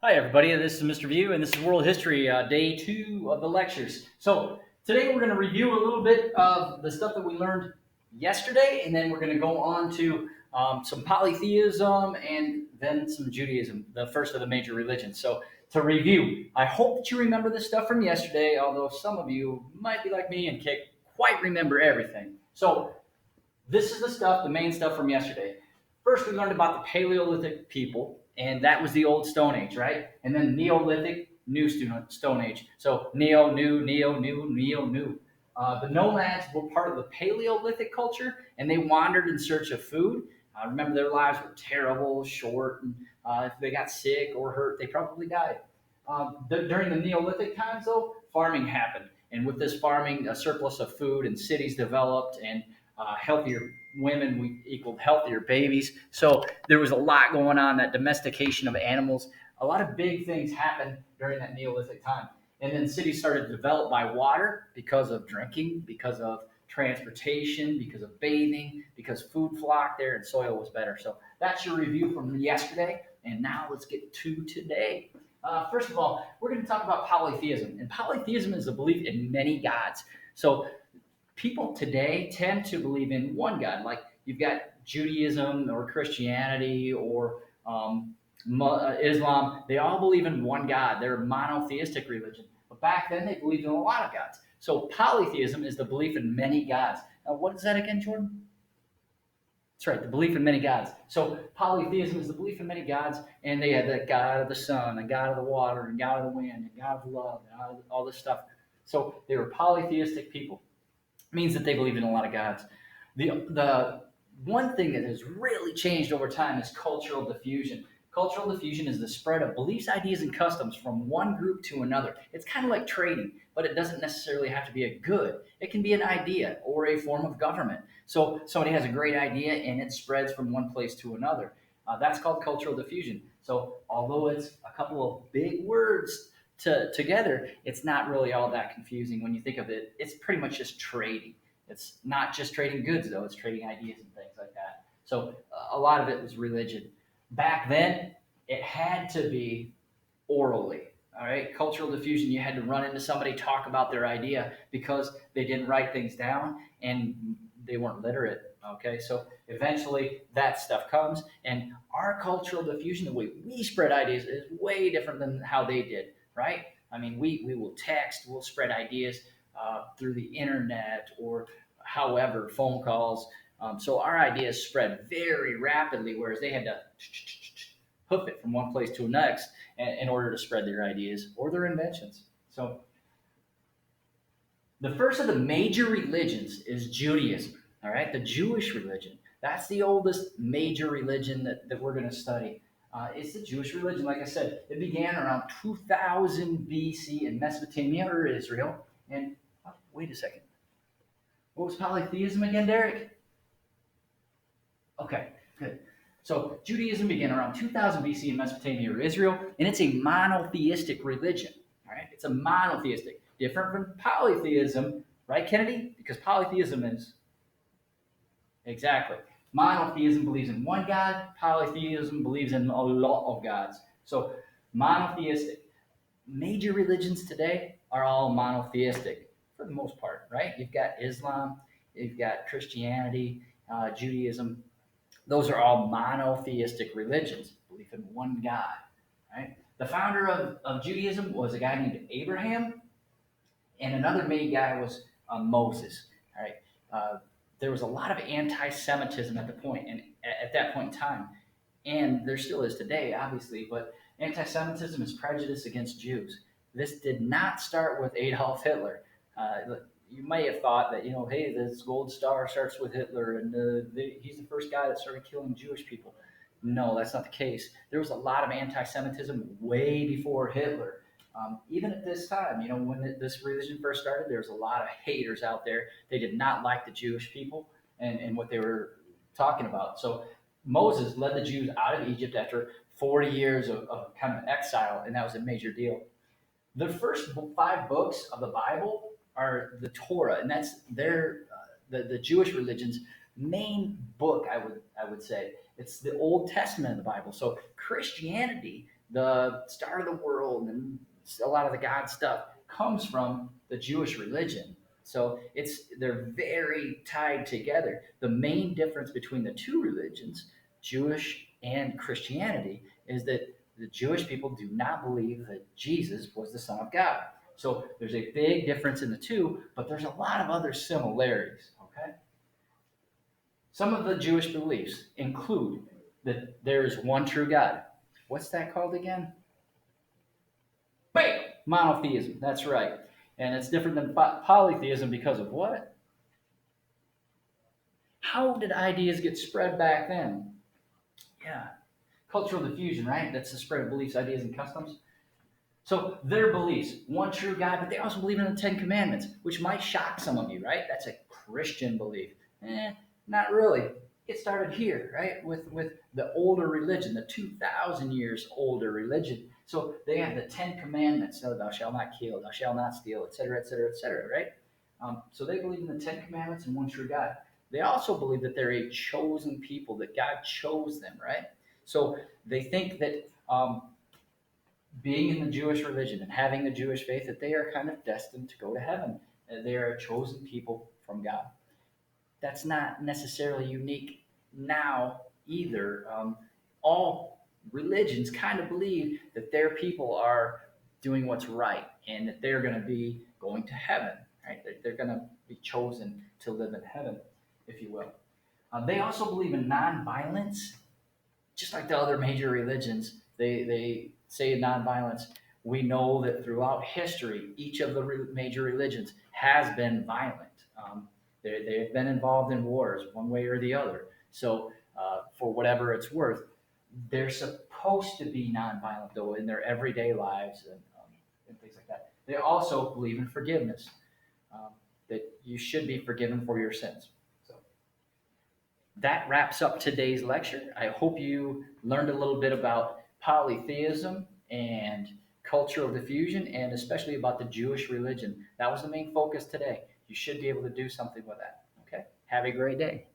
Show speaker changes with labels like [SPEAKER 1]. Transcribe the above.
[SPEAKER 1] Hi, everybody. This is Mr. View, and this is World History, day 2 of the lectures. So today we're going to review a little bit of the stuff that we learned yesterday, and then we're going to go on to some polytheism and then some Judaism, the first of the major religions. So to review, I hope that you remember this stuff from yesterday, although some of you might be like me and can't quite remember everything. So this is the stuff, the main stuff from yesterday. First, we learned about the Paleolithic people, and that was the old Stone Age, right? And then Neolithic, new Stone Age. So new. The nomads were part of the Paleolithic culture, and they wandered in search of food. Remember, their lives were terrible, short, and if they got sick or hurt, they probably died. During the Neolithic times, though, farming happened. And with this farming, a surplus of food and cities developed, and healthier women we equaled healthier babies. So there was a lot going on, that domestication of animals. A lot of big things happened during that Neolithic time. And then cities started to develop by water because of drinking, because of transportation, because of bathing, because food flocked there and soil was better. So that's your review from yesterday. And now let's get to today. First of all, we're going to talk about polytheism. And polytheism is the belief in many gods. So people today tend to believe in one God. Like you've got Judaism or Christianity or Islam. They all believe in one God. They're a monotheistic religion. But back then, they believed in a lot of gods. So polytheism is the belief in many gods. Now, what is that again, Jordan? That's right, the belief in many gods. So polytheism is the belief in many gods, and they had the God of the sun, and God of the water, and God of the wind, and God of love, and all this stuff. So they were polytheistic people. Means that they believe in a lot of gods. The one thing that has really changed over time is cultural diffusion. Cultural diffusion is the spread of beliefs, ideas, and customs from one group to another. It's kind of like trading, but it doesn't necessarily have to be a good. It can be an idea or a form of government. So somebody has a great idea and it spreads from one place to another. That's called cultural diffusion. So although it's a couple of big words together, it's not really all that confusing when you think of it. It's pretty much just trading. It's not just trading goods, though. It's trading ideas and things like that. So a lot of it was religion. Back then, it had to be orally. All right, cultural diffusion. You had to run into somebody, talk about their idea because they didn't write things down and they weren't literate. Okay, so eventually that stuff comes, and our cultural diffusion, the way we spread ideas, is way different than how they did. Right? I mean, we will text, we'll spread ideas through the internet or however, phone calls. So our ideas spread very rapidly, whereas they had to hoof it from one place to the next in order to spread their ideas or their inventions. So the first of the major religions is Judaism. All right, the Jewish religion. That's the oldest major religion that we're going to study. It's the Jewish religion. Like I said, it began around 2000 BC in Mesopotamia or Israel. And wait a second. What was polytheism again, Derek? Okay, good. So Judaism began around 2000 BC in Mesopotamia or Israel, and it's a monotheistic religion. All right, it's a monotheistic, different from polytheism, right, Kennedy? Because polytheism is exactly monotheism believes in one God. Polytheism believes in a lot of gods. So monotheistic. Major religions today are all monotheistic for the most part, right? You've got Islam, you've got Christianity, Judaism. Those are all monotheistic religions, belief in one God, right? The founder of Judaism was a guy named Abraham, and another main guy was Moses, all right? There was a lot of anti-Semitism at the point, and at that point in time, and there still is today, obviously, but anti-Semitism is prejudice against Jews. This did not start with Adolf Hitler. You may have thought that, hey, this gold star starts with Hitler and he's the first guy that started killing Jewish people. No, that's not the case. There was a lot of anti-Semitism way before Hitler. Even at this time, when this religion first started, there was a lot of haters out there. They did not like the Jewish people and what they were talking about. So Moses led the Jews out of Egypt after 40 years of kind of exile, and that was a major deal. The first 5 books of the Bible are the Torah, and that's the Jewish religion's main book. I would say it's the Old Testament of the Bible. So Christianity the start of the world and a lot of the God stuff comes from the Jewish religion. So they're very tied together. The main difference between the two religions, Jewish and Christianity, is that the Jewish people do not believe that Jesus was the Son of God. So there's a big difference in the two, but there's a lot of other similarities. Okay, some of the Jewish beliefs include that there is one true God. What's that called again? Bam! Monotheism. That's right. And it's different than polytheism because of what? How did ideas get spread back then? Yeah, cultural diffusion, right? That's the spread of beliefs, ideas, and customs. So their beliefs, one true God, but they also believe in the Ten Commandments, which might shock some of you, right? That's a Christian belief. Not really. It started here, right? With the older religion, the 2,000 years older religion. So they have the Ten Commandments: "No, thou shalt not kill, thou shalt not steal," etc., etc., etc. Right? So they believe in the Ten Commandments and one true God. They also believe that they're a chosen people, that God chose them, right? So they think that being in the Jewish religion and having the Jewish faith, that they are kind of destined to go to heaven. They are a chosen people from God. That's not necessarily unique now either. All religions kind of believe that their people are doing what's right and that they're going to be going to heaven, right? They're going to be chosen to live in heaven, if you will. They also believe in nonviolence, just like the other major religions. They say nonviolence. We know that throughout history, each of the major religions has been violent. They've been involved in wars one way or the other. So, for whatever it's worth, they're supposed to be nonviolent, though, in their everyday lives and things like that. They also believe in forgiveness, um, that you should be forgiven for your sins. So, that wraps up today's lecture. I hope you learned a little bit about polytheism and cultural diffusion, and especially about the Jewish religion. That was the main focus today. You should be able to do something with that. Okay? Have a great day.